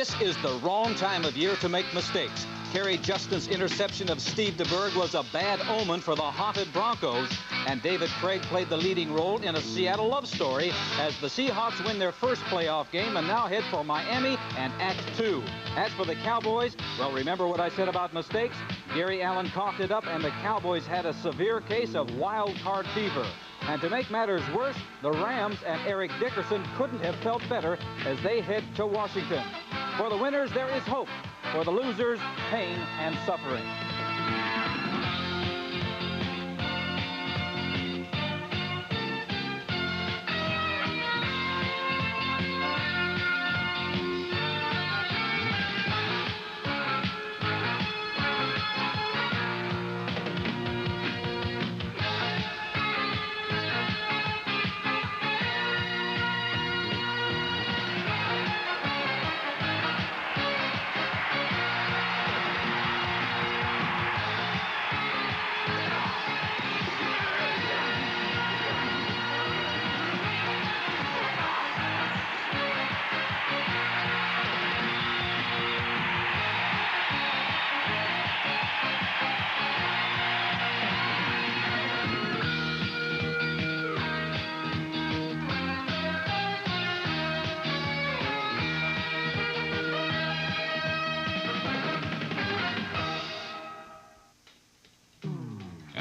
This is the wrong time of year to make mistakes. Kerry Justin's interception of Steve DeBerg was a bad omen for the haunted Broncos, and David Craig played the leading role in a Seattle love story as the Seahawks win their first playoff game and now head for Miami and Act 2. As for the Cowboys, well, remember what I said about mistakes? Gary Allen coughed it up, and the Cowboys had a severe case of wild card fever. And to make matters worse, the Rams and Eric Dickerson couldn't have felt better as they head to Washington. For the winners, there is hope. For the losers, pain and suffering.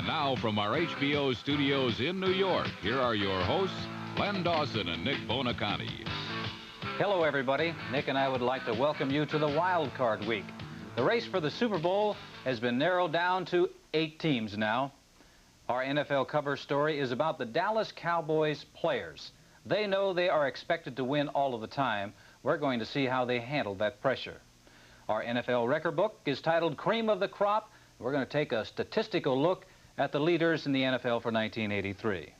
Now from our HBO studios in New York, here are your hosts, Len Dawson and Nick Bonacani. Hello, everybody. Nick and I would like to welcome you to the Wild Card Week. The race for the Super Bowl has been narrowed down to 8 teams now. Our NFL cover story is about the Dallas Cowboys players. They know they are expected to win all of the time. We're going to see how they handle that pressure. Our NFL record book is titled Cream of the Crop. We're going to take a statistical look at the leaders in the NFL for 1983.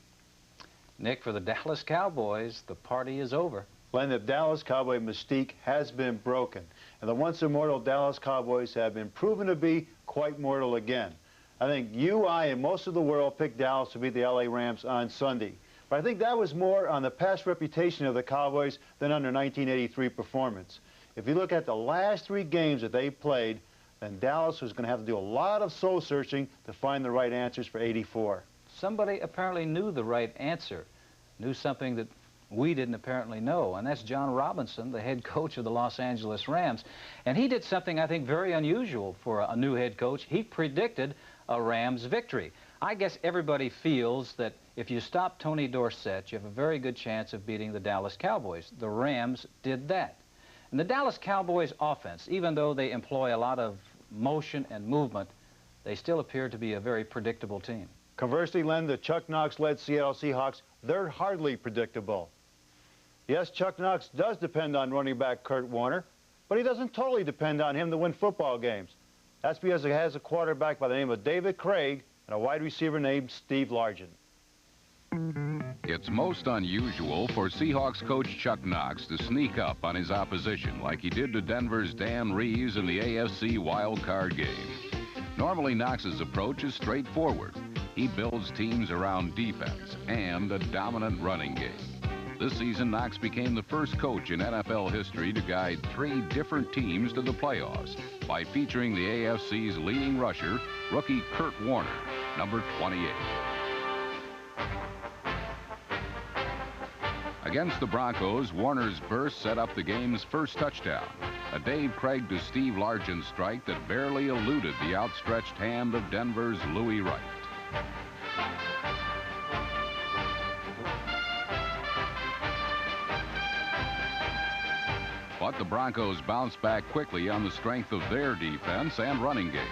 Nick, for the Dallas Cowboys, the party is over. Len, the Dallas Cowboy mystique has been broken, and the once immortal Dallas Cowboys have been proven to be quite mortal again. I think you, I, and most of the world picked Dallas to beat the LA Rams on Sunday. But I think that was more on the past reputation of the Cowboys than on their 1983 performance. If you look at the last 3 games that they played, then Dallas was going to have to do a lot of soul-searching to find the right answers for 84. Somebody apparently knew the right answer, knew something that we didn't apparently know, and that's John Robinson, the head coach of the Los Angeles Rams. And he did something, I think, very unusual for a new head coach. He predicted a Rams victory. I guess everybody feels that if you stop Tony Dorsett, you have a very good chance of beating the Dallas Cowboys. The Rams did that. And the Dallas Cowboys offense, even though they employ a lot of motion and movement, they still appear to be a very predictable team. Conversely, Len, the Chuck Knox-led Seattle Seahawks, they're hardly predictable. Yes, Chuck Knox does depend on running back Kurt Warner, but he doesn't totally depend on him to win football games. That's because he has a quarterback by the name of David Craig and a wide receiver named Steve Largent. It's most unusual for Seahawks coach Chuck Knox to sneak up on his opposition like he did to Denver's Dan Reeves in the AFC wild card game. Normally, Knox's approach is straightforward. He builds teams around defense and a dominant running game. This season, Knox became the first coach in NFL history to guide 3 different teams to the playoffs by featuring the AFC's leading rusher, rookie Kurt Warner, number 28. Against the Broncos, Warner's burst set up the game's first touchdown, a Dave Craig to Steve Largent strike that barely eluded the outstretched hand of Denver's Louis Wright. But the Broncos bounced back quickly on the strength of their defense and running game.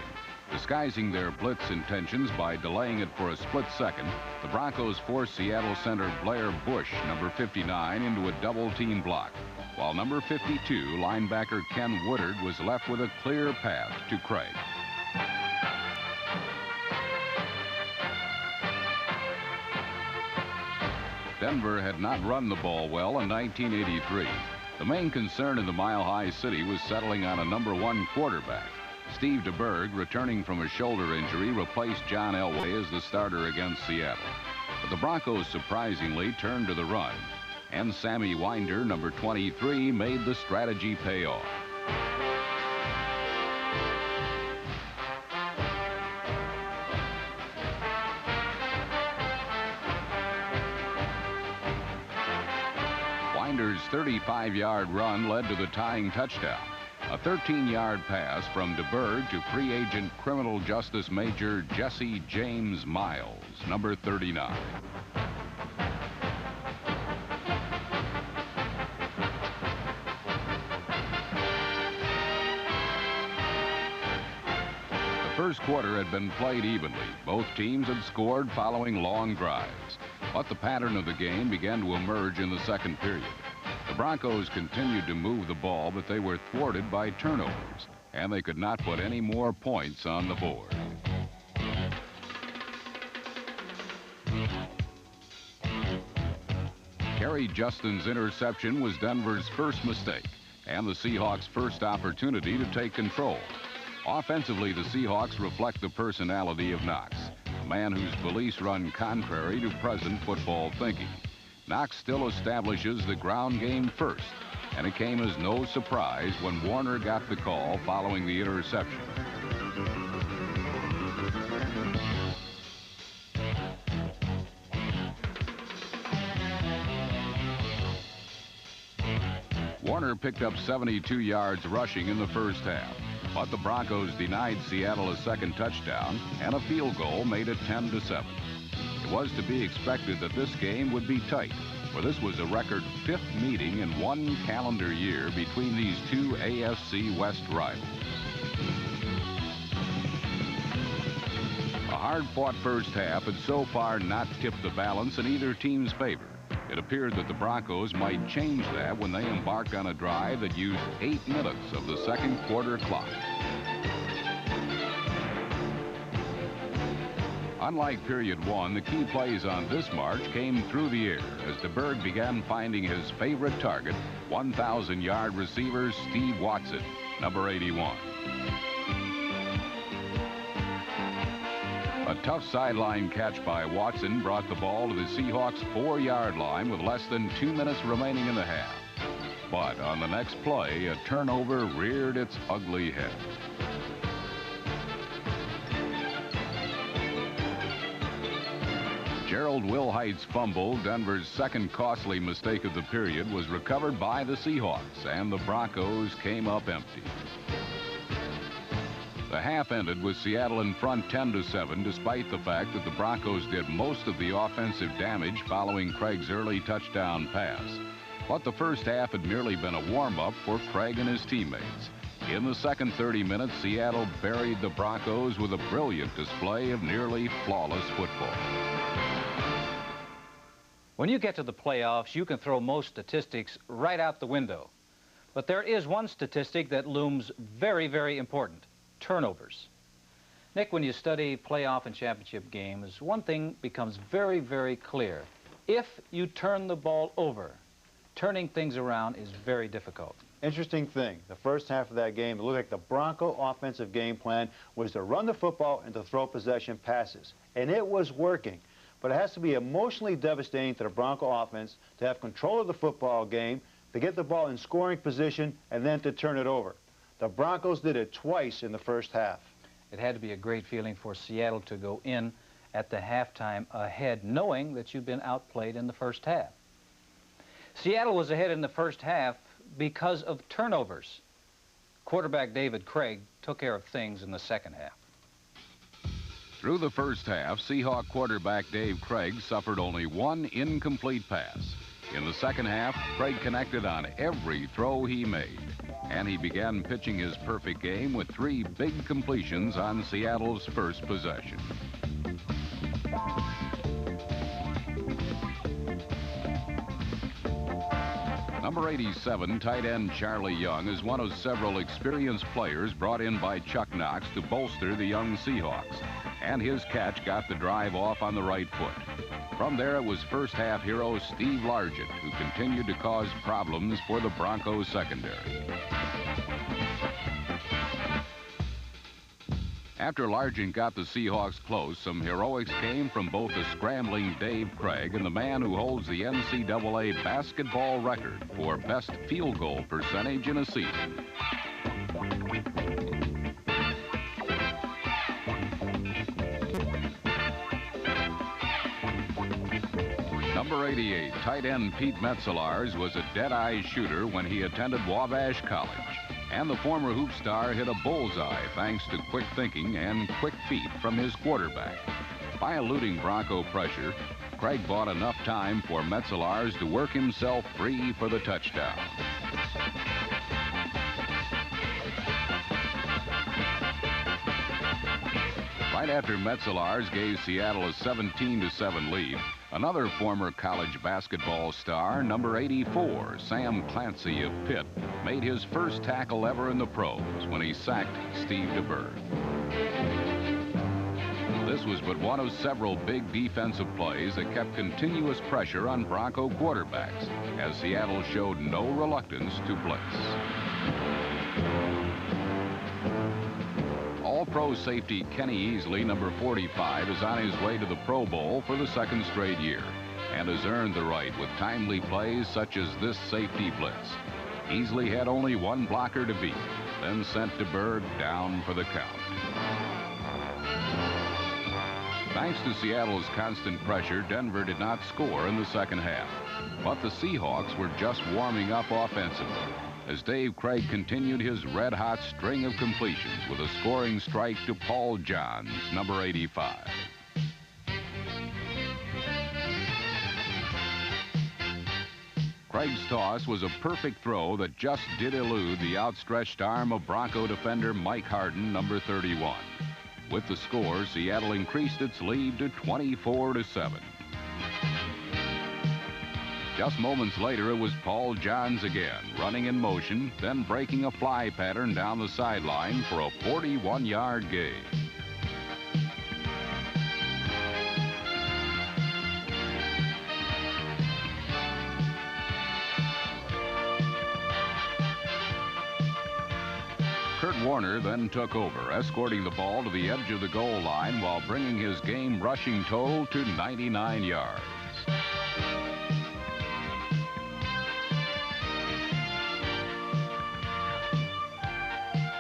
Disguising their blitz intentions by delaying it for a split second, the Broncos forced Seattle center Blair Bush, number 59, into a double-team block, while number 52, linebacker Ken Woodard, was left with a clear path to Craig. Denver had not run the ball well in 1983. The main concern in the Mile High City was settling on a number 1 quarterback. Steve DeBerg, returning from a shoulder injury, replaced John Elway as the starter against Seattle. But the Broncos surprisingly turned to the run, and Sammy Winder, number 23, made the strategy pay off. Winder's 35-yard run led to the tying touchdown. A 13-yard pass from DeBerg to free agent criminal justice major Jesse James Miles, number 39. The first quarter had been played evenly. Both teams had scored following long drives. But the pattern of the game began to emerge in the second period. The Broncos continued to move the ball, but they were thwarted by turnovers, and they could not put any more points on the board. Kerry Justin's interception was Denver's first mistake, and the Seahawks' first opportunity to take control. Offensively, the Seahawks reflect the personality of Knox, a man whose beliefs run contrary to present football thinking. Knox still establishes the ground game first, and it came as no surprise when Warner got the call following the interception. Warner picked up 72 yards rushing in the first half, but the Broncos denied Seattle a second touchdown, and a field goal made it 10-7. It was to be expected that this game would be tight, for this was a record 5th meeting in one calendar year between these two AFC West rivals. A hard-fought first half had so far not tipped the balance in either team's favor. It appeared that the Broncos might change that when they embarked on a drive that used 8 minutes of the second quarter clock. Unlike period one, the key plays on this march came through the air as DeBerg began finding his favorite target, 1,000-yard receiver Steve Watson, number 81. A tough sideline catch by Watson brought the ball to the Seahawks' 4-yard line with less than 2 minutes remaining in the half. But on the next play, a turnover reared its ugly head. Gerald Wilhite's fumble, Denver's second costly mistake of the period, was recovered by the Seahawks, and the Broncos came up empty. The half ended with Seattle in front 10-7, despite the fact that the Broncos did most of the offensive damage following Craig's early touchdown pass. But the first half had merely been a warm-up for Craig and his teammates. In the second 30 minutes, Seattle buried the Broncos with a brilliant display of nearly flawless football. When you get to the playoffs, you can throw most statistics right out the window. But there is one statistic that looms very, very important: turnovers. Nick, when you study playoff and championship games, one thing becomes very, very clear. If you turn the ball over, turning things around is very difficult. Interesting thing, the first half of that game, it looked like the Bronco offensive game plan was to run the football and to throw possession passes. And it was working. But it has to be emotionally devastating to the Bronco offense to have control of the football game, to get the ball in scoring position, and then to turn it over. The Broncos did it twice in the first half. It had to be a great feeling for Seattle to go in at the halftime ahead, knowing that you've been outplayed in the first half. Seattle was ahead in the first half because of turnovers. Quarterback David Craig took care of things in the second half. Through the first half, Seahawk quarterback Dave Craig suffered only one incomplete pass. In the second half, Craig connected on every throw he made, and he began pitching his perfect game with 3 big completions on Seattle's first possession. Number 87, tight end Charlie Young, is one of several experienced players brought in by Chuck Knox to bolster the young Seahawks, and his catch got the drive off on the right foot. From there, it was first-half hero Steve Largent who continued to cause problems for the Broncos secondary. After Largent got the Seahawks close, some heroics came from both the scrambling Dave Craig and the man who holds the NCAA basketball record for best field goal percentage in a season. Number 88, tight end Pete Metzelaars was a dead-eye shooter when he attended Wabash College. And the former hoop star hit a bullseye thanks to quick thinking and quick feet from his quarterback. By eluding Bronco pressure, Craig bought enough time for Metzelaars to work himself free for the touchdown. Right after Metzelaars gave Seattle a 17-7 lead, another former college basketball star, number 84, Sam Clancy of Pitt, made his first tackle ever in the pros when he sacked Steve DeBerg. This was but one of several big defensive plays that kept continuous pressure on Bronco quarterbacks, as Seattle showed no reluctance to blitz. All-Pro safety Kenny Easley, number 45, is on his way to the Pro Bowl for the second straight year and has earned the right with timely plays such as this safety blitz. Easley had only one blocker to beat, then sent DeBerg down for the count. Thanks to Seattle's constant pressure, Denver did not score in the second half. But the Seahawks were just warming up offensively as Dave Craig continued his red-hot string of completions with a scoring strike to Paul Johns, number 85. Craig's toss was a perfect throw that just did elude the outstretched arm of Bronco defender Mike Harden, number 31. With the score, Seattle increased its lead to 24-7. Just moments later, it was Paul Johns again, running in motion, then breaking a fly pattern down the sideline for a 41-yard gain. Kurt Warner then took over, escorting the ball to the edge of the goal line while bringing his game rushing total to 99 yards.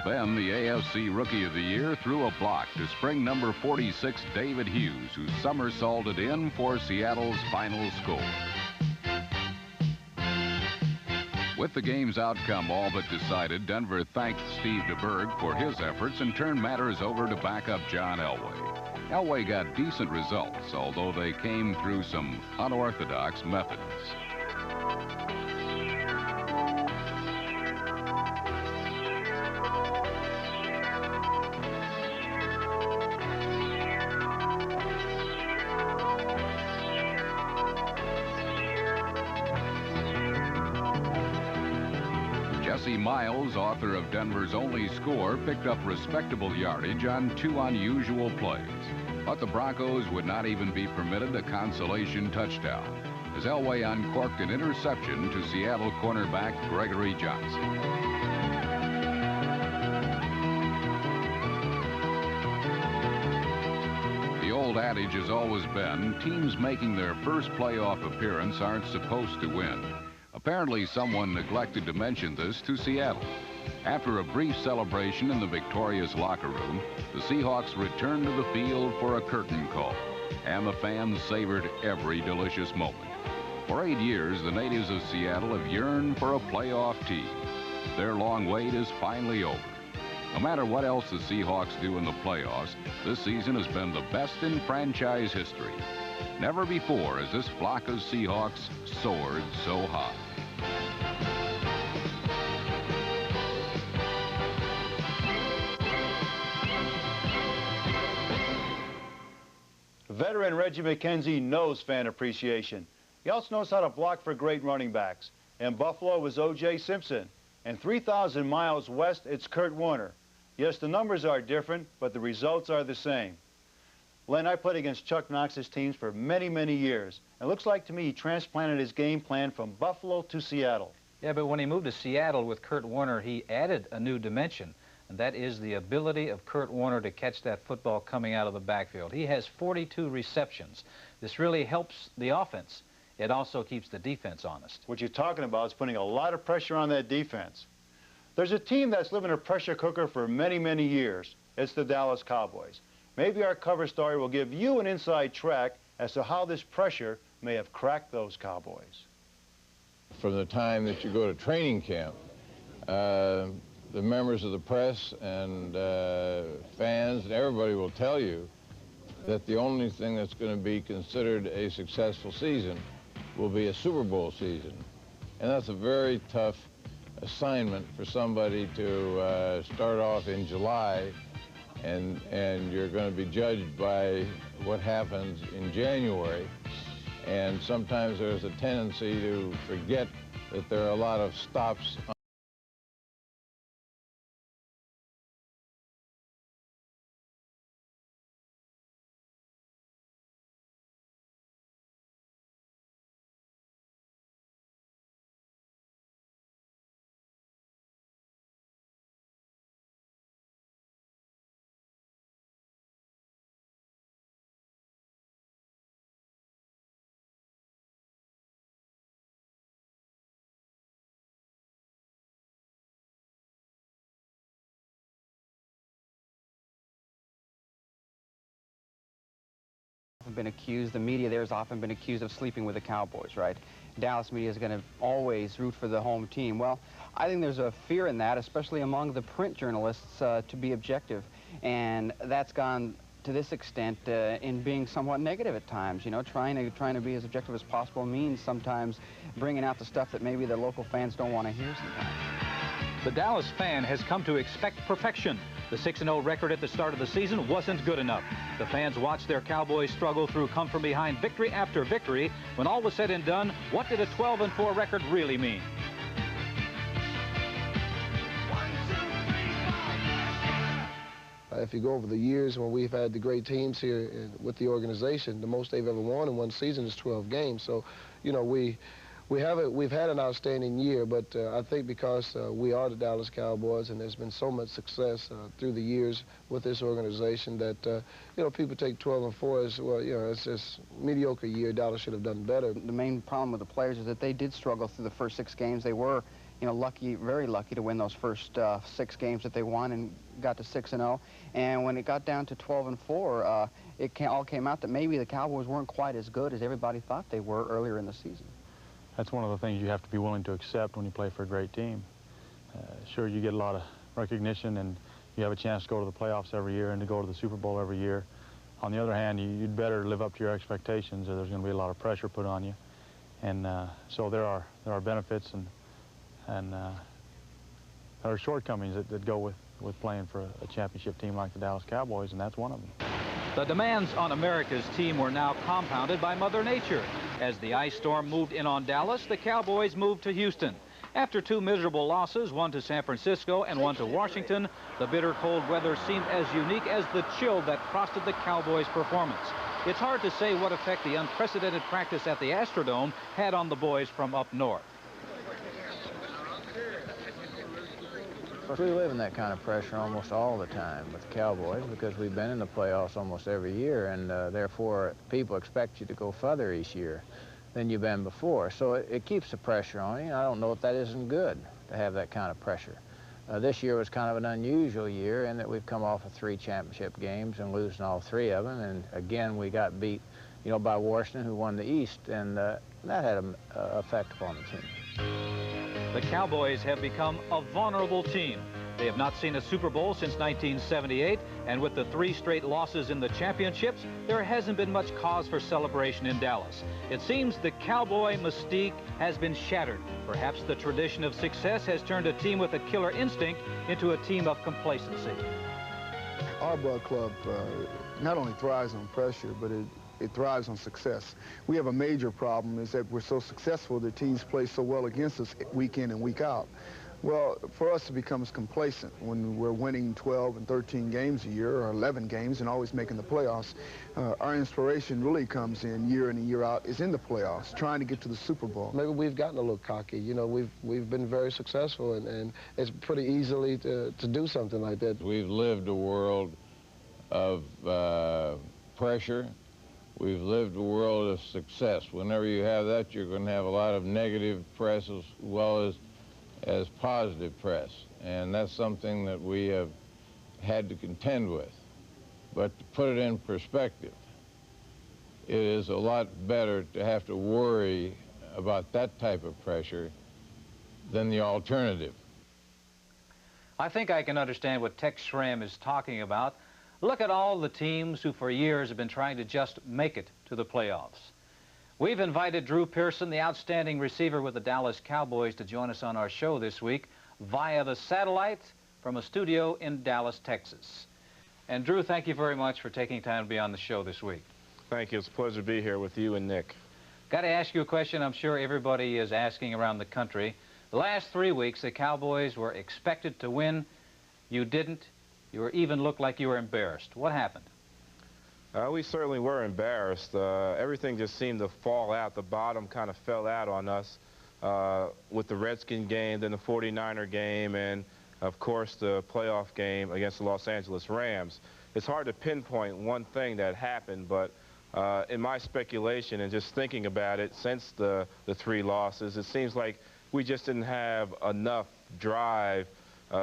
Then the AFC Rookie of the Year threw a block to spring number 46 David Hughes, who somersaulted in for Seattle's final score. With the game's outcome all but decided, Denver thanked Steve DeBerg for his efforts and turned matters over to backup John Elway. Elway got decent results, although they came through some unorthodox methods. Jesse Miles, author of Denver's only score, picked up respectable yardage on two unusual plays. But the Broncos would not even be permitted a consolation touchdown, as Elway uncorked an interception to Seattle cornerback Gregory Johnson. The old adage has always been, teams making their first playoff appearance aren't supposed to win. Apparently, someone neglected to mention this to Seattle. After a brief celebration in the victorious locker room, the Seahawks returned to the field for a curtain call, and the fans savored every delicious moment. For 8 years, the natives of Seattle have yearned for a playoff team. Their long wait is finally over. No matter what else the Seahawks do in the playoffs, this season has been the best in franchise history. Never before has this flock of Seahawks soared so high. Veteran Reggie McKenzie knows fan appreciation. He also knows how to block for great running backs. In Buffalo, it was O.J. Simpson. And 3,000 miles west, it's Kurt Warner. Yes, the numbers are different, but the results are the same. Len, I played against Chuck Knox's teams for many, many years. It looks like to me he transplanted his game plan from Buffalo to Seattle. Yeah, but when he moved to Seattle with Kurt Warner, he added a new dimension, and that is the ability of Kurt Warner to catch that football coming out of the backfield. He has 42 receptions. This really helps the offense. It also keeps the defense honest. What you're talking about is putting a lot of pressure on that defense. There's a team that's lived in a pressure cooker for many, many years. It's the Dallas Cowboys. Maybe our cover story will give you an inside track as to how this pressure may have cracked those Cowboys. From the time that you go to training camp, the members of the press and fans and everybody will tell you that the only thing that's going to be considered a successful season will be a Super Bowl season. And that's a very tough assignment for somebody to start off in July, and you're going to be judged by what happens in January. And sometimes there's a tendency to forget that there are a lot of stops. Been accused, the media there has often been accused of sleeping with the Cowboys, right? Dallas media is going to always root for the home team. Well, I think there's a fear in that, especially among the print journalists, to be objective, and that's gone to this extent in being somewhat negative at times. You know, trying to be as objective as possible means sometimes bringing out the stuff that maybe the local fans don't want to hear sometimes. The Dallas fan has come to expect perfection. The 6-0 record at the start of the season wasn't good enough. The fans watched their Cowboys struggle through come-from-behind victory after victory. When all was said and done, what did a 12-4 record really mean? If you go over the years when we've had the great teams here with the organization, the most they've ever won in one season is 12 games. So, you know, we've had an outstanding year, but I think because we are the Dallas Cowboys and there's been so much success through the years with this organization that, you know, people take 12-4 as, well, you know, it's just mediocre year. Dallas should have done better. The main problem with the players is that they did struggle through the first 6 games. They were, you know, lucky, very lucky to win those first 6 games that they won and got to 6-0. And when it got down to 12-4, it all came out that maybe the Cowboys weren't quite as good as everybody thought they were earlier in the season. That's one of the things you have to be willing to accept when you play for a great team. Sure, you get a lot of recognition and you have a chance to go to the playoffs every year and to go to the Super Bowl every year. On the other hand, you'd better live up to your expectations or there's going to be a lot of pressure put on you. And so there are benefits and there are shortcomings that go with playing for a championship team like the Dallas Cowboys, and that's one of them. The demands on America's team were now compounded by Mother Nature. As the ice storm moved in on Dallas, the Cowboys moved to Houston. After 2 miserable losses, one to San Francisco and one to Washington, the bitter cold weather seemed as unique as the chill that frosted the Cowboys' performance. It's hard to say what effect the unprecedented practice at the Astrodome had on the boys from up north. We live in that kind of pressure almost all the time with the Cowboys because we've been in the playoffs almost every year, and therefore people expect you to go further each year than you've been before. So it keeps the pressure on you. I don't know if that isn't good to have that kind of pressure. This year was kind of an unusual year in that we've come off of 3 championship games and losing all 3 of them, and again we got beat, you know, by Washington, who won the East, and that had an effect upon the team. The Cowboys have become a vulnerable team. They have not seen a Super Bowl since 1978, and with the 3 straight losses in the championships, there hasn't been much cause for celebration in Dallas. It seems the Cowboy mystique has been shattered. Perhaps the tradition of success has turned a team with a killer instinct into a team of complacency. Our ball club not only thrives on pressure, but it thrives on success. We have a major problem is that we're so successful that teams play so well against us week in and week out. Well, for us to become complacent when we're winning 12 and 13 games a year or 11 games and always making the playoffs, our inspiration really comes in year and year out is in the playoffs, trying to get to the Super Bowl. Maybe we've gotten a little cocky. You know, we've been very successful, and it's pretty easily to do something like that. We've lived a world of pressure. We've lived a world of success. Whenever you have that, you're going to have a lot of negative press as well as positive press. And that's something that we have had to contend with. But to put it in perspective, it is a lot better to have to worry about that type of pressure than the alternative. I think I can understand what Tex Schramm is talking about. Look at all the teams who for years have been trying to just make it to the playoffs. We've invited Drew Pearson, the outstanding receiver with the Dallas Cowboys, to join us on our show this week via the satellite from a studio in Dallas, Texas. And Drew, thank you very much for taking time to be on the show this week. Thank you. It's a pleasure to be here with you and Nick. Got to ask you a question I'm sure everybody is asking around the country. The last 3 weeks, the Cowboys were expected to win. You didn't. You even looked like you were embarrassed. What happened? We certainly were embarrassed. Everything just seemed to fall out. The bottom kind of fell out on us with the Redskin game, then the 49er game, and, of course, the playoff game against the Los Angeles Rams. It's hard to pinpoint one thing that happened, but in my speculation and just thinking about it since the 3 losses, it seems like we just didn't have enough drive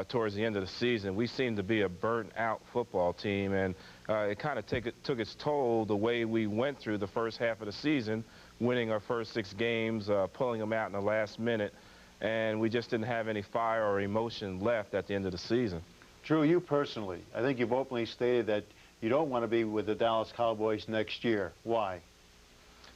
towards the end of the season. We seemed to be a burnt-out football team, and it kind of took its toll the way we went through the first half of the season, winning our first 6 games, pulling them out in the last minute, and we just didn't have any fire or emotion left at the end of the season. Drew, you personally, I think you've openly stated that you don't want to be with the Dallas Cowboys next year. Why?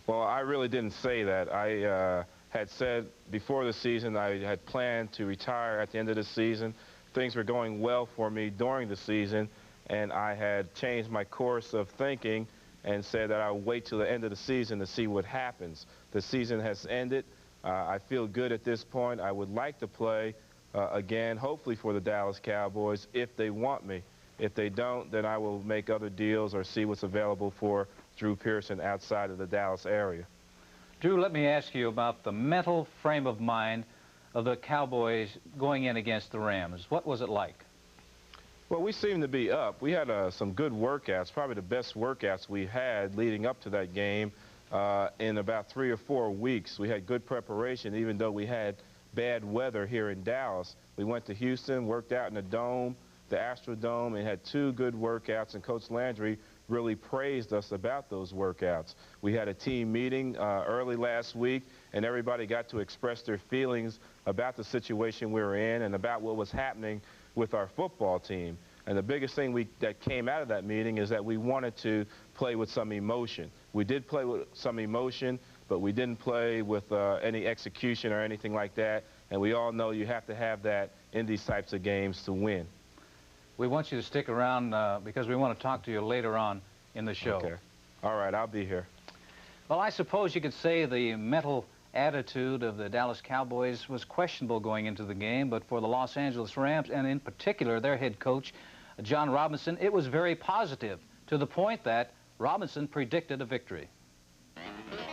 Well, I really didn't say that. I had said before the season I had planned to retire at the end of the season. Things were going well for me during the season, and I had changed my course of thinking and said that I would wait till the end of the season to see what happens. The season has ended. I feel good at this point. I would like to play again, hopefully for the Dallas Cowboys, if they want me. If they don't, then I will make other deals or see what's available for Drew Pearson outside of the Dallas area. Drew, let me ask you about the mental frame of mind of the Cowboys going in against the Rams. What was it like? Well, we seemed to be up. We had some good workouts, probably the best workouts we had leading up to that game in about 3 or 4 weeks. We had good preparation, even though we had bad weather here in Dallas. We went to Houston, worked out in the Dome, the Astrodome, and had 2 good workouts, and Coach Landry really praised us about those workouts. We had a team meeting early last week, and everybody got to express their feelings about the situation we were in and about what was happening with our football team. And the biggest thing that came out of that meeting is that we wanted to play with some emotion. We did play with some emotion, but we didn't play with any execution or anything like that. And we all know you have to have that in these types of games to win. We want you to stick around because we want to talk to you later on in the show. Okay. All right, I'll be here. Well, I suppose you could say the mental attitude of the Dallas Cowboys was questionable going into the game, but for the Los Angeles Rams, and in particular their head coach, John Robinson, it was very positive, to the point that Robinson predicted a victory.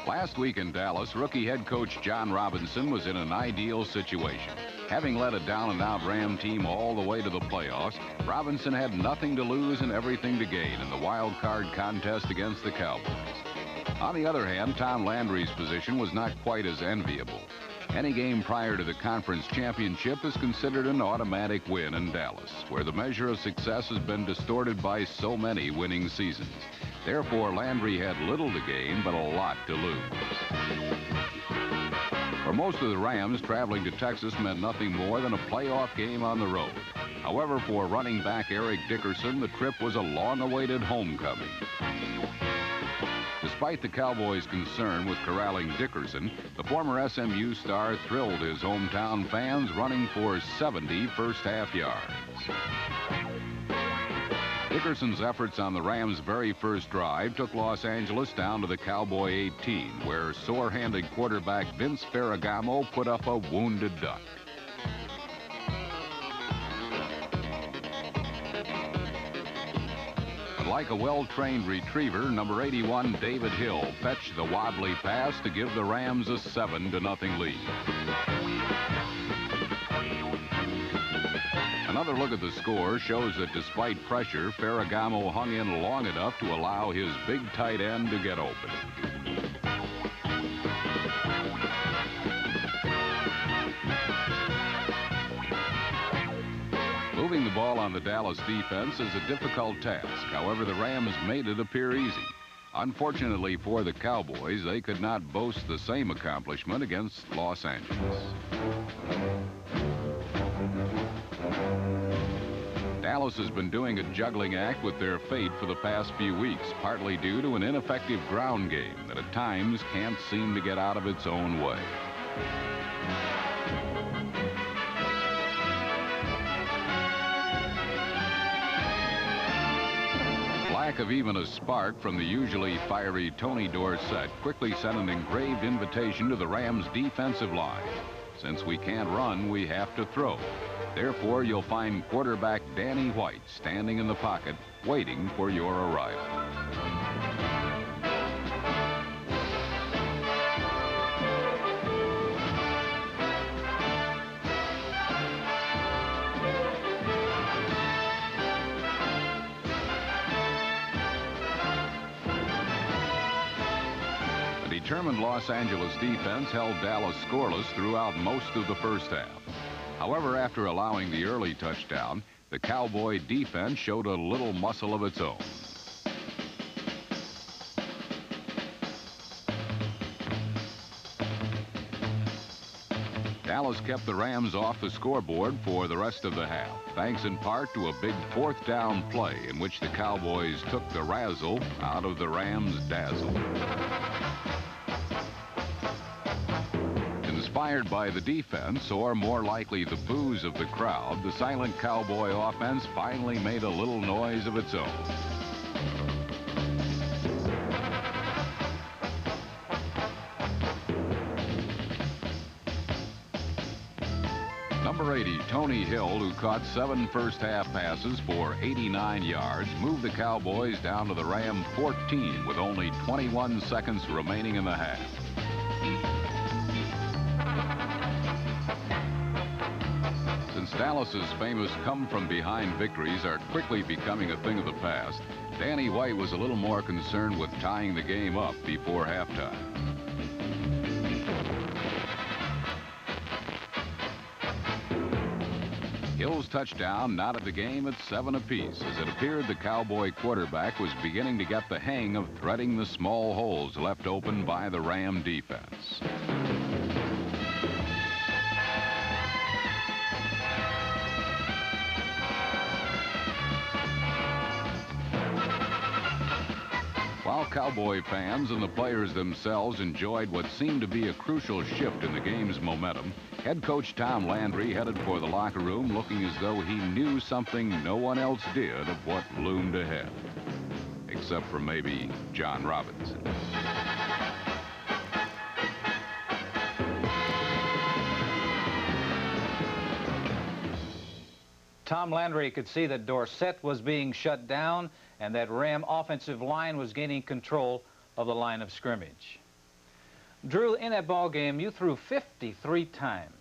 Last week in Dallas, rookie head coach John Robinson was in an ideal situation. Having led a down-and-out Ram team all the way to the playoffs, Robinson had nothing to lose and everything to gain in the wild card contest against the Cowboys. On the other hand, Tom Landry's position was not quite as enviable. Any game prior to the conference championship is considered an automatic win in Dallas, where the measure of success has been distorted by so many winning seasons. Therefore, Landry had little to gain, but a lot to lose. For most of the Rams, traveling to Texas meant nothing more than a playoff game on the road. However, for running back Eric Dickerson, the trip was a long-awaited homecoming. Despite the Cowboys' concern with corralling Dickerson, the former SMU star thrilled his hometown fans, running for 70 first-half yards. Dickerson's efforts on the Rams' very first drive took Los Angeles down to the Cowboy 18, where sore-handed quarterback Vince Ferragamo put up a wounded duck. But like a well-trained retriever, number 81 David Hill fetched the wobbly pass to give the Rams a 7-0 lead. Another look at the score shows that despite pressure, Ferragamo hung in long enough to allow his big tight end to get open. Moving the ball on the Dallas defense is a difficult task. However, the Rams made it appear easy. Unfortunately for the Cowboys, they could not boast the same accomplishment against Los Angeles. Dallas has been doing a juggling act with their fate for the past few weeks, partly due to an ineffective ground game that at times can't seem to get out of its own way. Lack of even a spark from the usually fiery Tony Dorsett quickly sent an engraved invitation to the Rams' defensive line. Since we can't run, we have to throw. Therefore, you'll find quarterback Danny White standing in the pocket, waiting for your arrival. A determined Los Angeles defense held Dallas scoreless throughout most of the first half. However, after allowing the early touchdown, the Cowboy defense showed a little muscle of its own. Dallas kept the Rams off the scoreboard for the rest of the half, thanks in part to a big fourth down play in which the Cowboys took the razzle out of the Rams' dazzle. Inspired by the defense, or more likely the boos of the crowd, the silent Cowboy offense finally made a little noise of its own. Number 80, Tony Hill, who caught 7 first-half passes for 89 yards, moved the Cowboys down to the Ram 14 with only 21 seconds remaining in the half. Since Dallas's famous come-from-behind victories are quickly becoming a thing of the past, Danny White was a little more concerned with tying the game up before halftime. Hill's touchdown knotted the game at 7 apiece, as it appeared the Cowboy quarterback was beginning to get the hang of threading the small holes left open by the Ram defense. While Cowboy fans and the players themselves enjoyed what seemed to be a crucial shift in the game's momentum, head coach Tom Landry headed for the locker room looking as though he knew something no one else did of what loomed ahead. Except for maybe John Robinson. Tom Landry could see that Dorsett was being shut down and that Ram offensive line was gaining control of the line of scrimmage. Drew, in that ball game, you threw 53 times.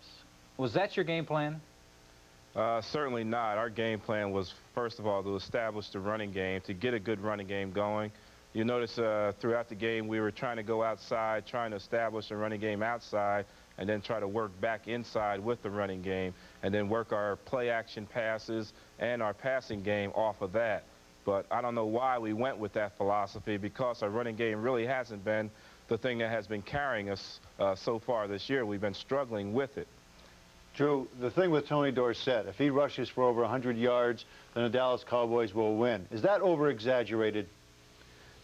Was that your game plan? Certainly not. Our game plan was, first of all, to establish the running game, to get a good running game going. You notice throughout the game we were trying to go outside, trying to establish a running game outside, and then try to work back inside with the running game, and then work our play-action passes and our passing game off of that. But I don't know why we went with that philosophy, because our running game really hasn't been the thing that has been carrying us so far this year. We've been struggling with it. Drew, the thing with Tony Dorsett, if he rushes for over 100 yards, then the Dallas Cowboys will win. Is that over-exaggerated?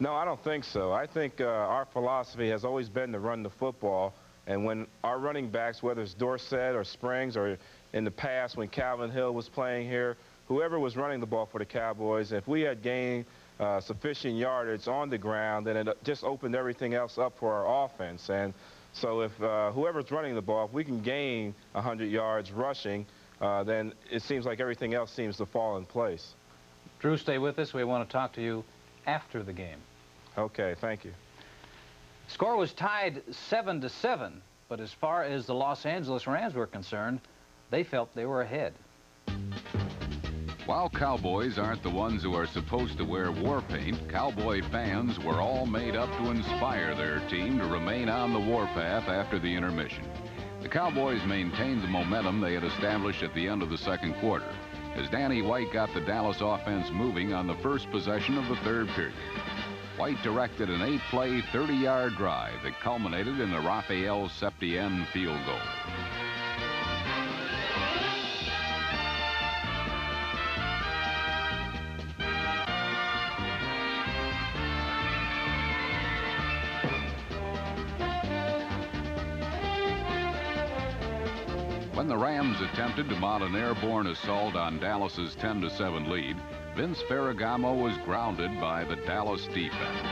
No, I don't think so. I think our philosophy has always been to run the football. And when our running backs, whether it's Dorsett or Springs, or in the past when Calvin Hill was playing here, whoever was running the ball for the Cowboys, if we had gained sufficient yardage on the ground, then it just opened everything else up for our offense. And so if whoever's running the ball, if we can gain 100 yards rushing, then it seems like everything else seems to fall in place. Drew, stay with us. We want to talk to you after the game. Okay, thank you. Score was tied 7-7, but as far as the Los Angeles Rams were concerned, they felt they were ahead. While Cowboys aren't the ones who are supposed to wear war paint, Cowboy fans were all made up to inspire their team to remain on the warpath after the intermission. The Cowboys maintained the momentum they had established at the end of the second quarter, as Danny White got the Dallas offense moving on the first possession of the third period. White directed an 8-play, 30-yard drive that culminated in a Rafael Septien field goal. When the Rams attempted to mount an airborne assault on Dallas's 10-7 lead, Vince Ferragamo was grounded by the Dallas defense.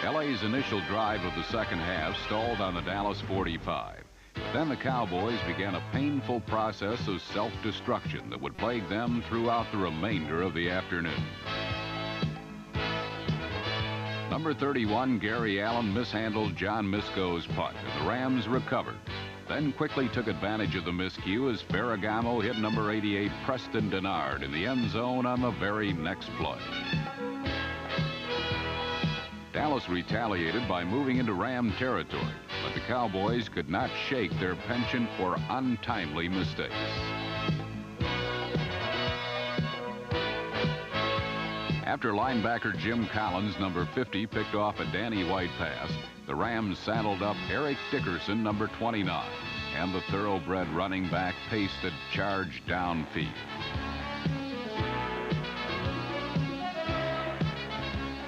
LA's initial drive of the second half stalled on the Dallas 45. Then the Cowboys began a painful process of self-destruction that would plague them throughout the remainder of the afternoon. Number 31, Gary Allen, mishandled John Misko's punt, and the Rams recovered. Then quickly took advantage of the miscue as Ferragamo hit number 88, Preston Denard, in the end zone on the very next play. Dallas retaliated by moving into Ram territory, but the Cowboys could not shake their penchant for untimely mistakes. After linebacker Jim Collins, number 50, picked off a Danny White pass, the Rams saddled up Eric Dickerson, number 29, and the thoroughbred running back paced a charge downfield.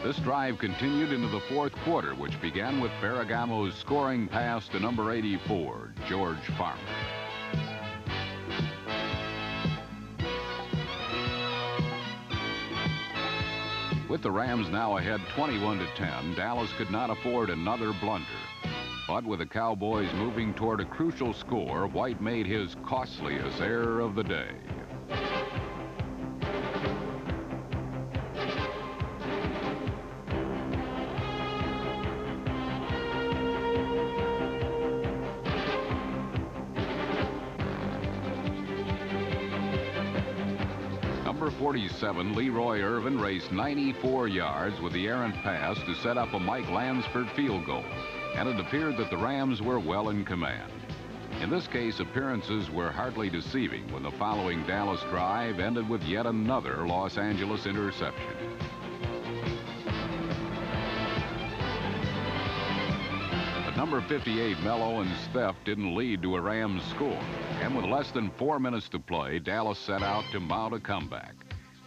This drive continued into the fourth quarter, which began with Ferragamo's scoring pass to number 84, George Farmer. With the Rams now ahead 21-10, Dallas could not afford another blunder. But with the Cowboys moving toward a crucial score, White made his costliest error of the day. Number 47, Leroy Irvin, raced 94 yards with the errant pass to set up a Mike Lansford field goal, and it appeared that the Rams were well in command. In this case, appearances were hardly deceiving when the following Dallas drive ended with yet another Los Angeles interception. But number 58, Mello, and theft didn't lead to a Rams score. And with less than 4 minutes to play, Dallas set out to mount a comeback.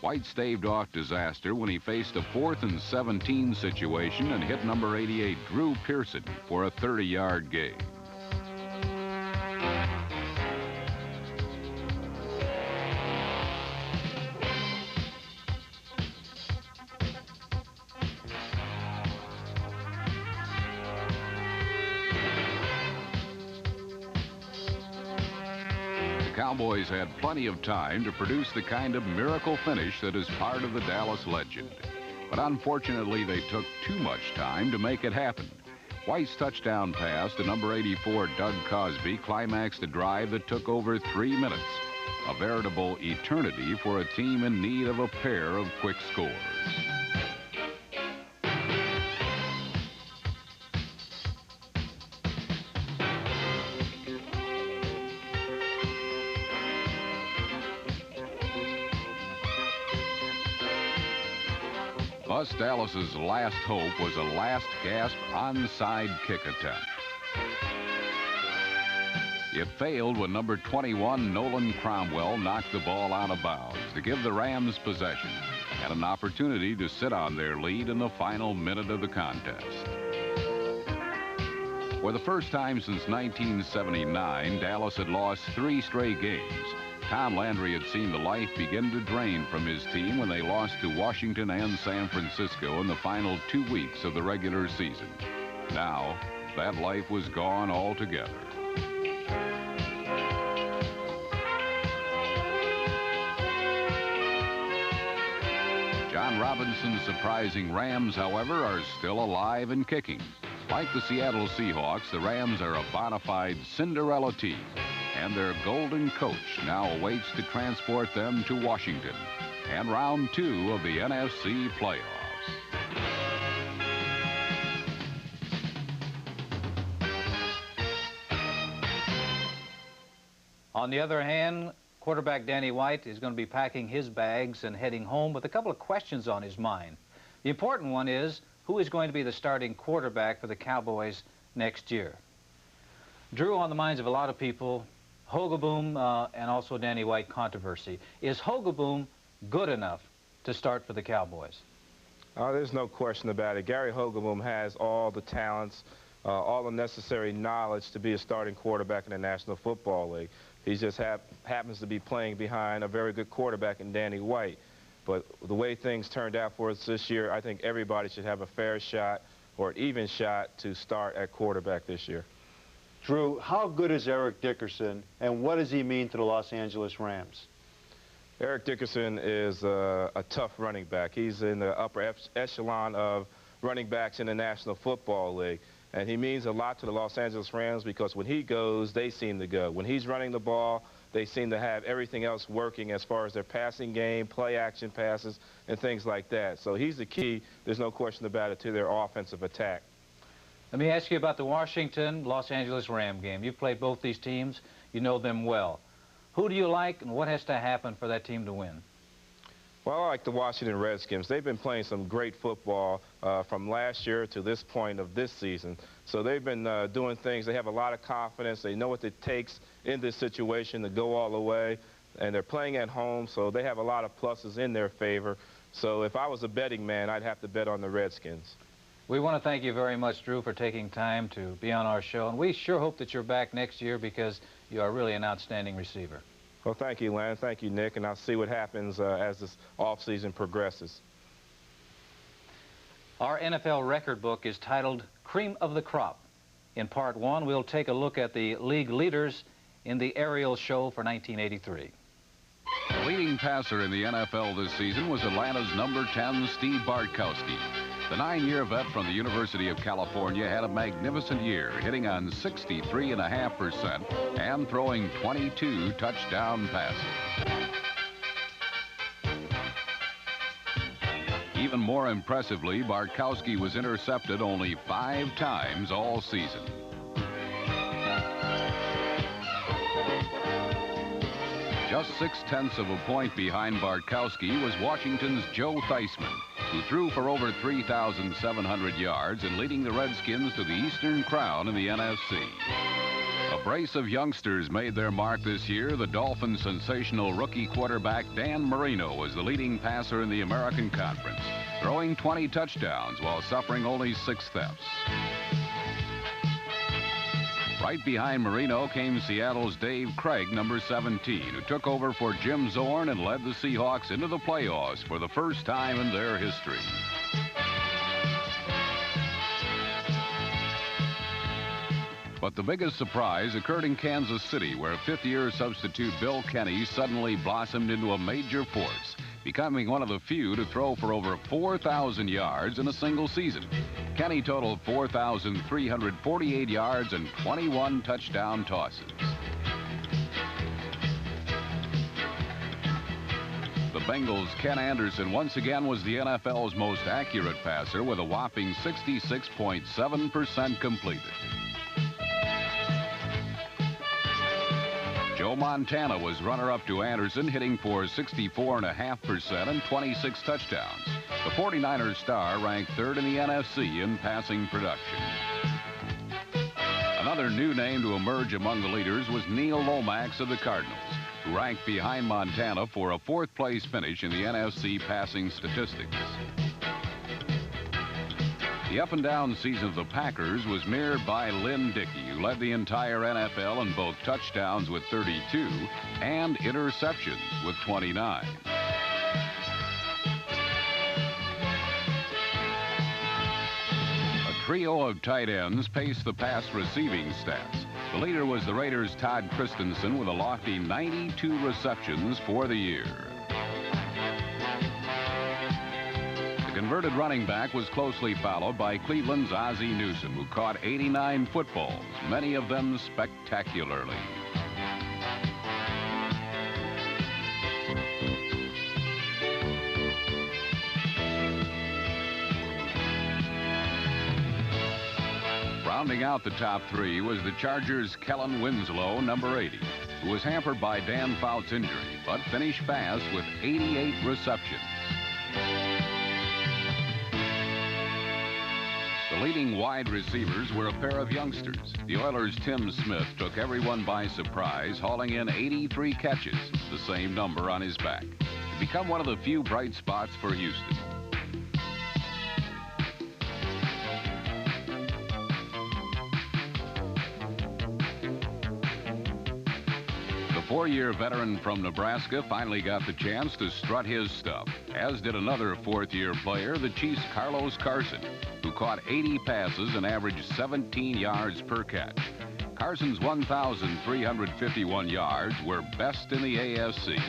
White staved off disaster when he faced a 4th and 17 situation and hit number 88, Drew Pearson, for a 30-yard gain. Cowboys had plenty of time to produce the kind of miracle finish that is part of the Dallas legend. But unfortunately, they took too much time to make it happen. White's touchdown pass to number 84, Doug Cosby, climaxed a drive that took over 3 minutes, a veritable eternity for a team in need of a pair of quick scores. Thus, Dallas's last hope was a last-gasp onside kick attempt. It failed when number 21, Nolan Cromwell, knocked the ball out of bounds to give the Rams possession and an opportunity to sit on their lead in the final minute of the contest. For the first time since 1979, Dallas had lost 3 straight games. Tom Landry had seen the life begin to drain from his team when they lost to Washington and San Francisco in the final 2 weeks of the regular season. Now, that life was gone altogether. John Robinson's surprising Rams, however, are still alive and kicking. Like the Seattle Seahawks, the Rams are a bona fide Cinderella team, and their golden coach now awaits to transport them to Washington and round 2 of the NFC playoffs. On the other hand, Quarterback Danny White is going to be packing his bags and heading home with a couple of questions on his mind. The important one is, who is going to be the starting quarterback for the Cowboys next year? Drew, on the minds of a lot of people, Hogaboom and also Danny White controversy. Is Hogaboom good enough to start for the Cowboys? There's no question about it. Gary Hogaboom has all the talents, all the necessary knowledge to be a starting quarterback in the National Football League. He just happens to be playing behind a very good quarterback in Danny White. But the way things turned out for us this year, I think everybody should have a fair shot or an even shot to start at quarterback this year. Drew, how good is Eric Dickerson, and what does he mean to the Los Angeles Rams? Eric Dickerson is a tough running back. He's in the upper echelon of running backs in the National Football League. And he means a lot to the Los Angeles Rams because when he goes, they seem to go. When he's running the ball, they seem to have everything else working as far as their passing game, play action passes, and things like that. So he's the key, there's no question about it, to their offensive attack. Let me ask you about the Washington-Los Angeles Ram game. You've played both these teams. You know them well. Who do you like, and what has to happen for that team to win? Well, I like the Washington Redskins. They've been playing some great football from last year to this point of this season. So they've been doing things. They have a lot of confidence. They know what it takes in this situation to go all the way. And they're playing at home, so they have a lot of pluses in their favor. So if I was a betting man, I'd have to bet on the Redskins. We want to thank you very much, Drew, for taking time to be on our show. And we sure hope that you're back next year because you are really an outstanding receiver. Well, thank you, Len. Thank you, Nick. And I'll see what happens as this offseason progresses. Our NFL record book is titled Cream of the Crop. In part one, we'll take a look at the league leaders in the aerial show for 1983. The leading passer in the NFL this season was Atlanta's number 10, Steve Bartkowski. The 9-year vet from the University of California had a magnificent year, hitting on 63.5% and throwing 22 touchdown passes. Even more impressively, Bartkowski was intercepted only 5 times all season. Just 0.6 of a point behind Bartkowski was Washington's Joe Theismann, who threw for over 3,700 yards and leading the Redskins to the Eastern Crown in the NFC. A brace of youngsters made their mark this year. The Dolphins' sensational rookie quarterback Dan Marino was the leading passer in the American Conference, throwing 20 touchdowns while suffering only 6 thefts. Right behind Marino came Seattle's Dave Craig, number 17, who took over for Jim Zorn and led the Seahawks into the playoffs for the first time in their history. But the biggest surprise occurred in Kansas City, where 5th-year substitute Bill Kenny suddenly blossomed into a major force, becoming one of the few to throw for over 4,000 yards in a single season. Kenny totaled 4,348 yards and 21 touchdown tosses. The Bengals' Ken Anderson once again was the NFL's most accurate passer with a whopping 66.7% completed. Joe Montana was runner-up to Anderson, hitting for 64.5% and 26 touchdowns. The 49ers star ranked 3rd in the NFC in passing production. Another new name to emerge among the leaders was Neil Lomax of the Cardinals, who ranked behind Montana for a 4th-place finish in the NFC passing statistics. The up-and-down season of the Packers was mirrored by Lynn Dickey, who led the entire NFL in both touchdowns with 32 and interceptions with 29. A trio of tight ends paced the pass receiving stats. The leader was the Raiders' Todd Christensen with a lofty 92 receptions for the year. The converted running back was closely followed by Cleveland's Ozzie Newsome, who caught 89 footballs, many of them spectacularly. Rounding out the top 3 was the Chargers' Kellen Winslow, number 80. who was hampered by Dan Fout's injury, but finished fast with 88 receptions. The leading wide receivers were a pair of youngsters. The Oilers' Tim Smith took everyone by surprise, hauling in 83 catches, the same number on his back, to become one of the few bright spots for Houston. The four-year veteran from Nebraska finally got the chance to strut his stuff, as did another fourth-year player, the Chiefs' Carlos Carson, who caught 80 passes and averaged 17 yards per catch. Carson's 1,351 yards were best in the AFC.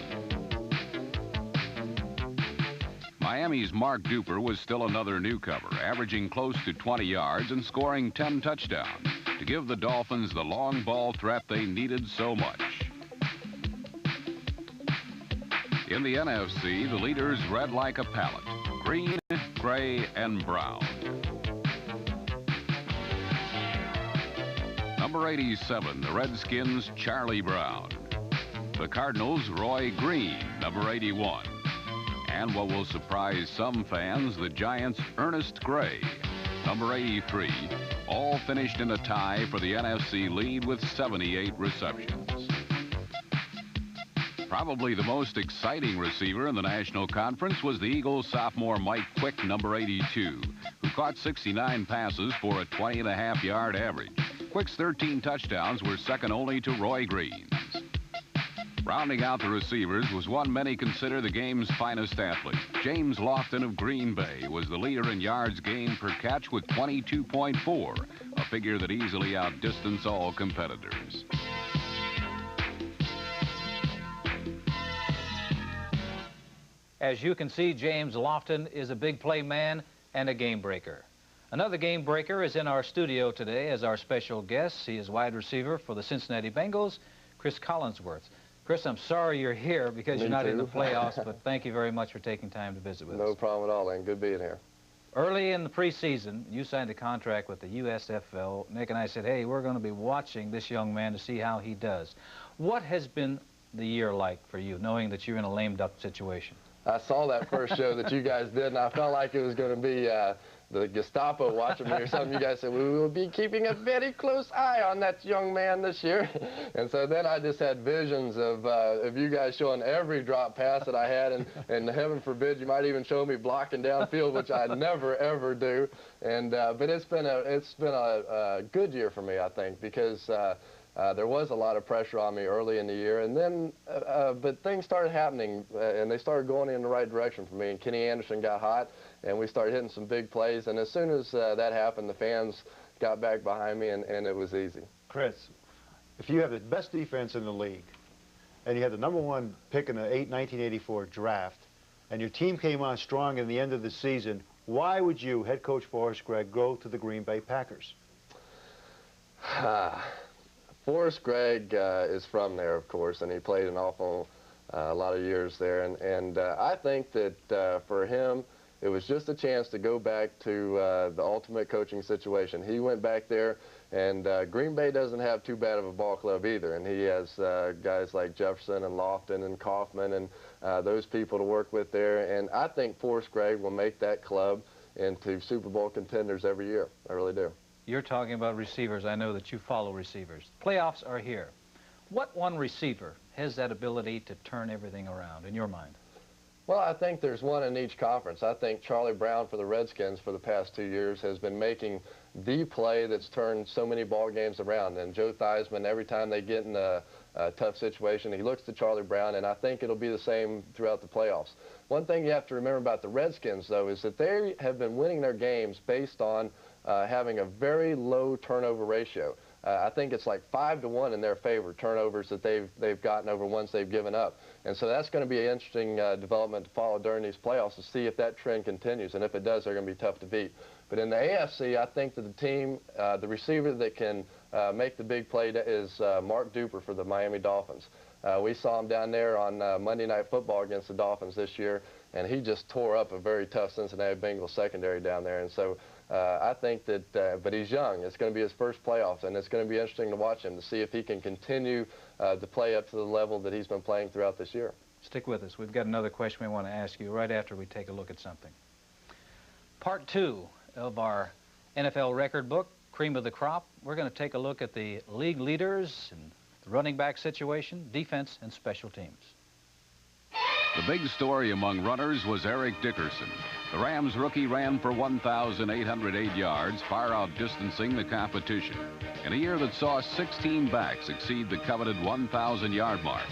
Miami's Mark Duper was still another newcomer, averaging close to 20 yards and scoring 10 touchdowns to give the Dolphins the long ball threat they needed so much. In the NFC, the leaders read like a palette: green, gray, and brown. Number 87, the Redskins' Charlie Brown. The Cardinals' Roy Green, number 81. And what will surprise some fans, the Giants' Ernest Gray, number 83, all finished in a tie for the NFC lead with 78 receptions. Probably the most exciting receiver in the National Conference was the Eagles' sophomore Mike Quick, number 82, who caught 69 passes for a 20.5-yard average. Quick's 13 touchdowns were second only to Roy Green's. Rounding out the receivers was one many consider the game's finest athlete. James Lofton of Green Bay was the leader in yards gained per catch with 22.4, a figure that easily outdistanced all competitors. As you can see, James Lofton is a big play man and a game breaker. Another game breaker is in our studio today as our special guest. He is wide receiver for the Cincinnati Bengals, Chris Collinsworth. Chris, I'm sorry you're here because you're not in the playoffs, but thank you very much for taking time to visit with us. No problem at all, and good being here. Early in the preseason, you signed a contract with the USFL. Nick and I said, hey, we're going to be watching this young man to see how he does. What has been the year like for you, knowing that you're in a lame duck situation? I saw that first show that you guys did, and I felt like it was going to be the Gestapo watching me or something. You guys said, we will be keeping a very close eye on that young man this year. And so then I just had visions of you guys showing every drop pass that I had, and heaven forbid you might even show me blocking downfield, which I never, ever do. And but it's been a good year for me, I think, because there was a lot of pressure on me early in the year, and then, but things started happening, and they started going in the right direction for me, and Kenny Anderson got hot, and we started hitting some big plays, and as soon as that happened, the fans got back behind me, and it was easy. Chris, if you have the best defense in the league, and you had the #1 pick in the 1984 draft, and your team came on strong in the end of the season, why would you, head coach Forrest Gregg, go to the Green Bay Packers? Forrest Gregg is from there, of course, and he played an awful lot of years there. And I think that for him, it was just a chance to go back to the ultimate coaching situation. He went back there, and Green Bay doesn't have too bad of a ball club either. And he has guys like Jefferson and Lofton and Kaufman and those people to work with there. And I think Forrest Gregg will make that club into Super Bowl contenders every year. I really do. You're talking about receivers. I know that you follow receivers. Playoffs are here. What one receiver has that ability to turn everything around, in your mind? Well, I think there's one in each conference. I think Charlie Brown for the Redskins for the past 2 years has been making the play that's turned so many ball games around. And Joe Theismann, every time they get in a tough situation, he looks to Charlie Brown, and I think it'll be the same throughout the playoffs. One thing you have to remember about the Redskins, though, is that they have been winning their games based on having a very low turnover ratio. I think it's like 5-to-1 in their favor, turnovers that they've gotten over ones they've given up. And so that's going to be an interesting development to follow during these playoffs to see if that trend continues. And if it does, they're going to be tough to beat. But in the AFC, I think that the team, the receiver that can make the big play is Mark Duper for the Miami Dolphins. We saw him down there on Monday Night Football against the Dolphins this year, and he just tore up a very tough Cincinnati Bengals secondary down there. And so I think that, but he's young. It's going to be his first playoffs, and it's going to be interesting to watch him to see if he can continue to play up to the level that he's been playing throughout this year. Stick with us. We've got another question we want to ask you right after we take a look at something. Part 2 of our NFL record book, Cream of the Crop. We're going to take a look at the league leaders and the running back situation, defense, and special teams. The big story among runners was Eric Dickerson. The Rams rookie ran for 1,808 yards, far outdistancing the competition, in a year that saw 16 backs exceed the coveted 1,000-yard mark.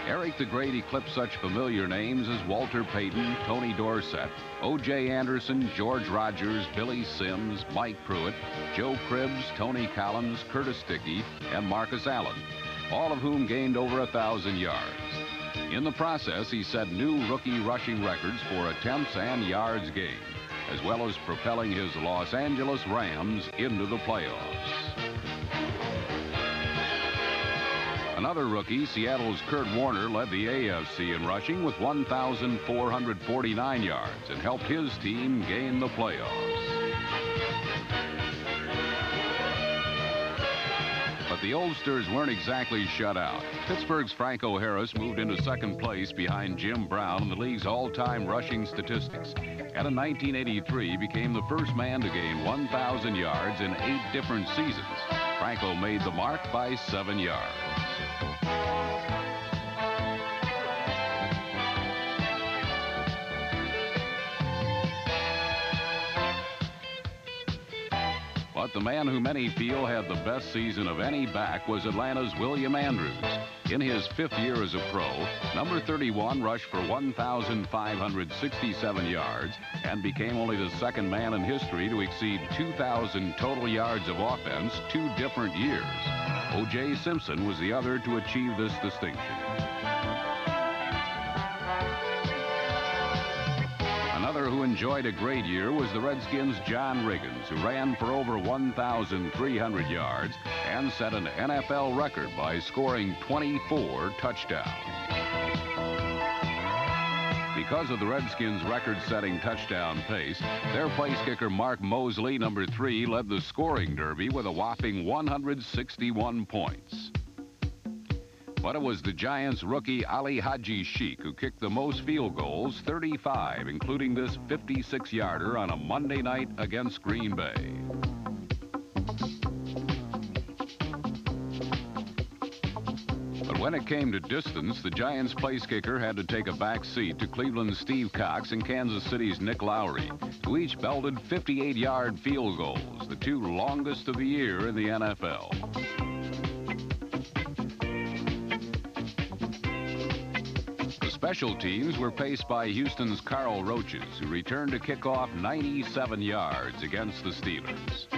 Eric the Great eclipsed such familiar names as Walter Payton, Tony Dorsett, O.J. Anderson, George Rogers, Billy Sims, Mike Pruitt, Joe Cribbs, Tony Collins, Curtis Dickey, and Marcus Allen, all of whom gained over 1,000 yards. In the process, he set new rookie rushing records for attempts and yards gained, as well as propelling his Los Angeles Rams into the playoffs. Another rookie, Seattle's Kurt Warner, led the AFC in rushing with 1,449 yards and helped his team gain the playoffs. But the oldsters weren't exactly shut out. Pittsburgh's Franco Harris moved into second place behind Jim Brown in the league's all-time rushing statistics, and in 1983 became the first man to gain 1,000 yards in 8 different seasons. Franco made the mark by 7 yards. But the man who many feel had the best season of any back was Atlanta's William Andrews. In his 5th year as a pro, number 31 rushed for 1,567 yards and became only the second man in history to exceed 2,000 total yards of offense 2 different years. O.J. Simpson was the other to achieve this distinction. Another who enjoyed a great year was the Redskins' John Riggins, who ran for over 1,300 yards and set an NFL record by scoring 24 touchdowns. Because of the Redskins' record-setting touchdown pace, their place kicker Mark Mosley, number 3, led the scoring derby with a whopping 161 points. But it was the Giants' rookie Ali Haji Sheik who kicked the most field goals, 35, including this 56-yarder on a Monday night against Green Bay. But when it came to distance, the Giants' place kicker had to take a back seat to Cleveland's Steve Cox and Kansas City's Nick Lowry, who each belted 58-yard field goals, the 2 longest of the year in the NFL. Special teams were paced by Houston's Carl Roaches, who returned to kick off 97 yards against the Steelers.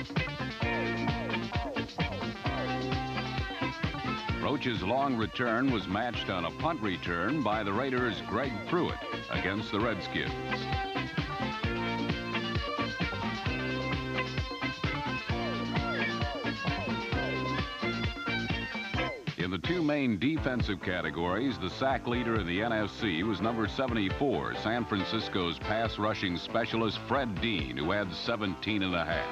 Roach's long return was matched on a punt return by the Raiders' Greg Pruitt against the Redskins. In the 2 main defensive categories, the sack leader in the NFC was number 74, San Francisco's pass rushing specialist Fred Dean, who had 17.5.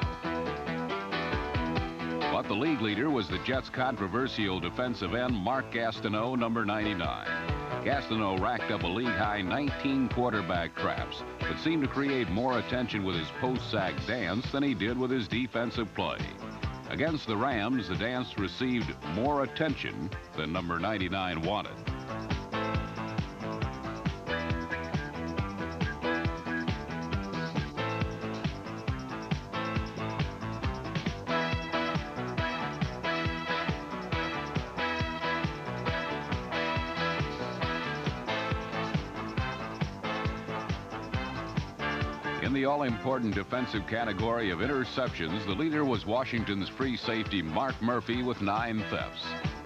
But the league leader was the Jets' controversial defensive end Mark Gastineau, number 99. Gastineau racked up a league-high 19 quarterback traps, but seemed to create more attention with his post-sack dance than he did with his defensive play. Against the Rams, the dance received more attention than number 99 wanted. In the all-important defensive category of interceptions, the leader was Washington's free safety Mark Murphy with 9 thefts.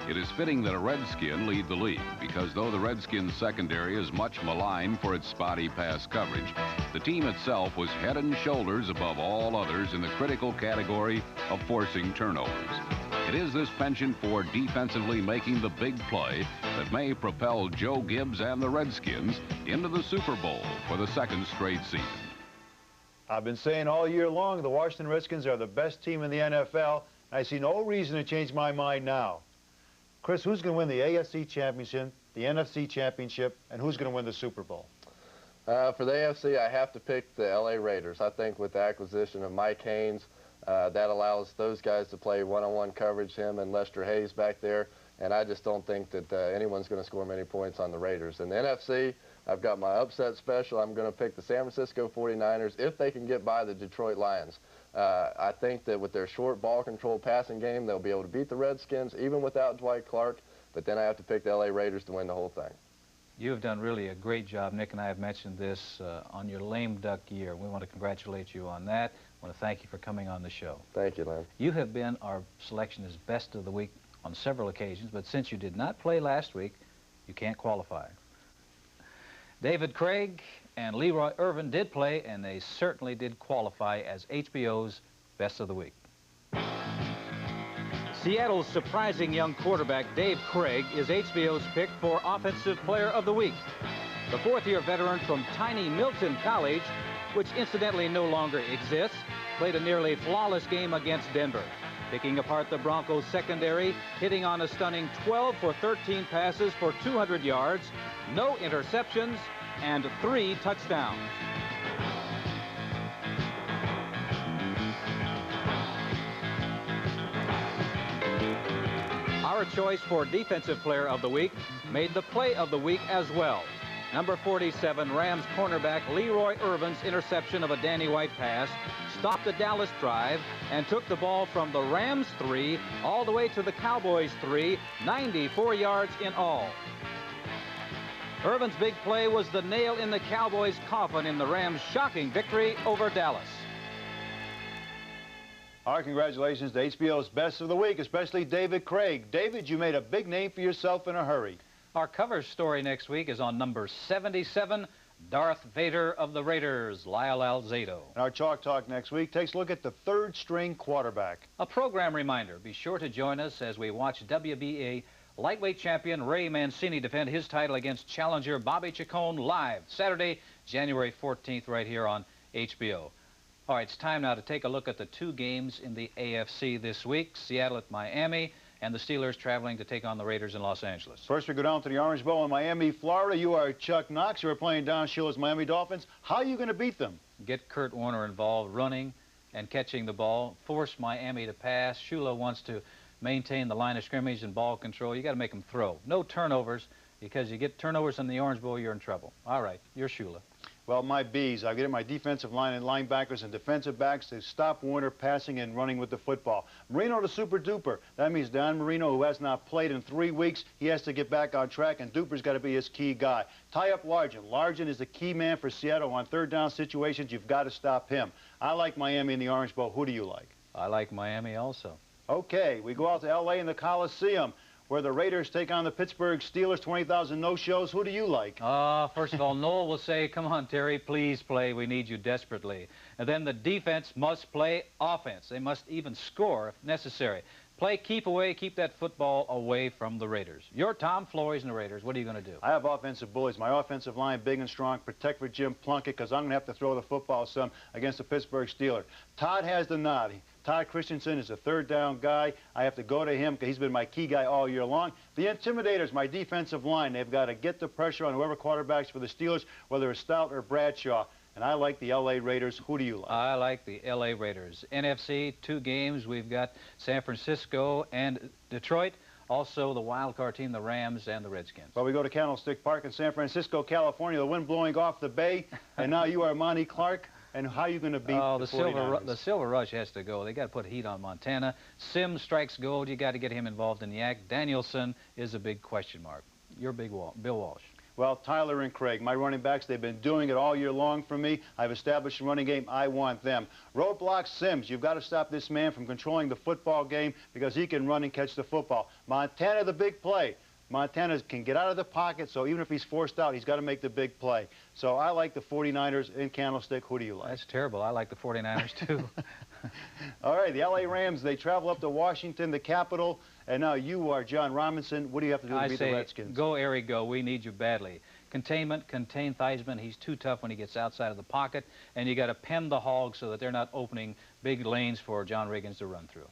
It is fitting that a Redskin lead the league, because though the Redskins' secondary is much maligned for its spotty pass coverage, the team itself was head and shoulders above all others in the critical category of forcing turnovers. It is this penchant for defensively making the big play that may propel Joe Gibbs and the Redskins into the Super Bowl for the 2nd straight season. I've been saying all year long the Washington Redskins are the best team in the NFL, and I see no reason to change my mind now. Chris, who's going to win the AFC Championship, the NFC Championship, and who's going to win the Super Bowl? For the AFC, I have to pick the LA Raiders. I think with the acquisition of Mike Haynes, that allows those guys to play one-on-one coverage, him and Lester Hayes back there, and I just don't think that anyone's going to score many points on the Raiders. In the NFC, I've got my upset special. I'm going to pick the San Francisco 49ers if they can get by the Detroit Lions. I think that with their short ball control passing game, they'll be able to beat the Redskins, even without Dwight Clark, but then I have to pick the LA Raiders to win the whole thing. You have done really a great job. Nick and I have mentioned this on your lame duck year. We want to congratulate you on that. I want to thank you for coming on the show. Thank you, Lynn. You have been our selection as best of the week on several occasions, but since you did not play last week, you can't qualify. David Craig and Leroy Irvin did play, and they certainly did qualify as HBO's best of the week. Seattle's surprising young quarterback, Dave Craig, is HBO's pick for Offensive Player of the Week. The fourth-year veteran from tiny Milton College, which incidentally no longer exists, played a nearly flawless game against Denver, picking apart the Broncos' secondary, hitting on a stunning 12 for 13 passes for 200 yards, no interceptions, and 3 touchdowns. Our choice for Defensive Player of the Week made the Play of the Week as well. Number 47, Rams cornerback Leroy Irvin's interception of a Danny White pass stopped the Dallas drive and took the ball from the Rams 3 all the way to the Cowboys 3, 94 yards in all. Irvin's big play was the nail in the Cowboys' coffin in the Rams' shocking victory over Dallas. Our congratulations to HBO's Best of the Week, especially David Craig. David, you made a big name for yourself in a hurry. Our cover story next week is on number 77, Darth Vader of the Raiders, Lyle Alzado. And our Chalk Talk next week takes a look at the third-string quarterback. A program reminder, be sure to join us as we watch WBA lightweight champion Ray Mancini defend his title against challenger Bobby Chacon live Saturday, January 14th, right here on HBO. All right, it's time now to take a look at the 2 games in the AFC this week, Seattle at Miami, and the Steelers traveling to take on the Raiders in Los Angeles. First, we go down to the Orange Bowl in Miami, Florida. You are Chuck Knox. You are playing Don Shula's Miami Dolphins. How are you going to beat them? Get Kurt Warner involved running and catching the ball, force Miami to pass. Shula wants to maintain the line of scrimmage and ball control. You got to make them throw. No turnovers, because you get turnovers in the Orange Bowl, you're in trouble. All right, you're Shula. Well, my B's, I get my defensive line and linebackers and defensive backs to stop Warner passing and running with the football. Marino to super duper. That means Don Marino, who has not played in 3 weeks, he has to get back on track, and Duper's got to be his key guy. Tie up Largent. Largent is the key man for Seattle on third down situations. You've got to stop him. I like Miami in the Orange Bowl. Who do you like? I like Miami also. Okay, we go out to L.A. in the Coliseum, where the Raiders take on the Pittsburgh Steelers, 20,000 no-shows. Who do you like? First of all, Noel will say, come on, Terry, please play. We need you desperately. And then the defense must play offense. They must even score if necessary. Play keep away, keep that football away from the Raiders. You're Tom Flores and the Raiders. What are you going to do? I have offensive bullies. My offensive line, big and strong. Protect for Jim Plunkett, because I'm going to have to throw the football some against the Pittsburgh Steelers. Todd has the nod. Todd Christensen is a third down guy. I have to go to him because he's been my key guy all year long. The Intimidators, my defensive line, they've got to get the pressure on whoever quarterbacks for the Steelers, whether it's Stout or Bradshaw. And I like the L.A. Raiders. Who do you like? I like the L.A. Raiders. NFC, 2 games. We've got San Francisco and Detroit. Also, the wild card team, the Rams and the Redskins. Well, we go to Candlestick Park in San Francisco, California. The wind blowing off the bay. And now you are Monty Clark. And how are you going to beat the 49ers? The Silver Rush has to go. They got to put heat on Montana. Sims strikes gold. You got to get him involved in the act. Danielson is a big question mark. You're Bill Walsh. Well, Tyler and Craig, my running backs, they've been doing it all year long for me. I've established a running game. I want them. Roadblock Sims, you've got to stop this man from controlling the football game because he can run and catch the football. Montana, the big play. Montana can get out of the pocket, so even if he's forced out, he's got to make the big play. So I like the 49ers in Candlestick. Who do you like? That's terrible. I like the 49ers, too. All right, the L.A. Rams, they travel up to Washington, the capital, and now you are John Robinson. What do you have to do to beat the Redskins? Go, Eric, go. We need you badly. Containment, contain Theismann. He's too tough when he gets outside of the pocket, and you got to pen the hogs so that they're not opening big lanes for John Riggins to run through.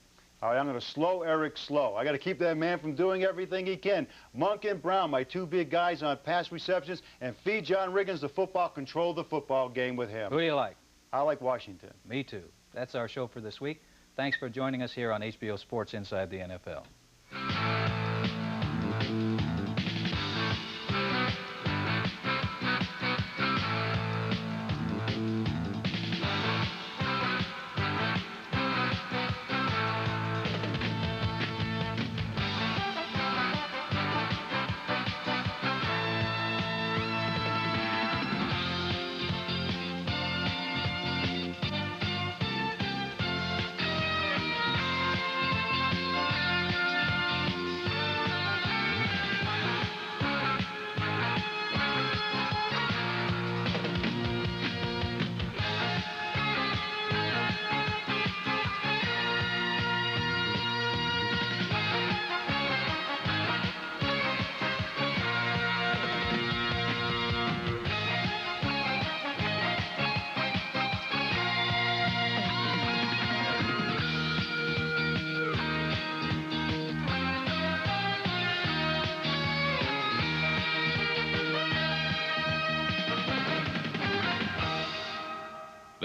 All right, I'm going to slow Eric slow. I got to keep that man from doing everything he can. Monk and Brown, my two big guys on pass receptions, and feed John Riggins the football, control the football game with him. Who do you like? I like Washington. Me too. That's our show for this week. Thanks for joining us here on HBO Sports Inside the NFL.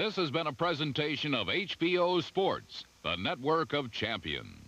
This has been a presentation of HBO Sports, the network of champions.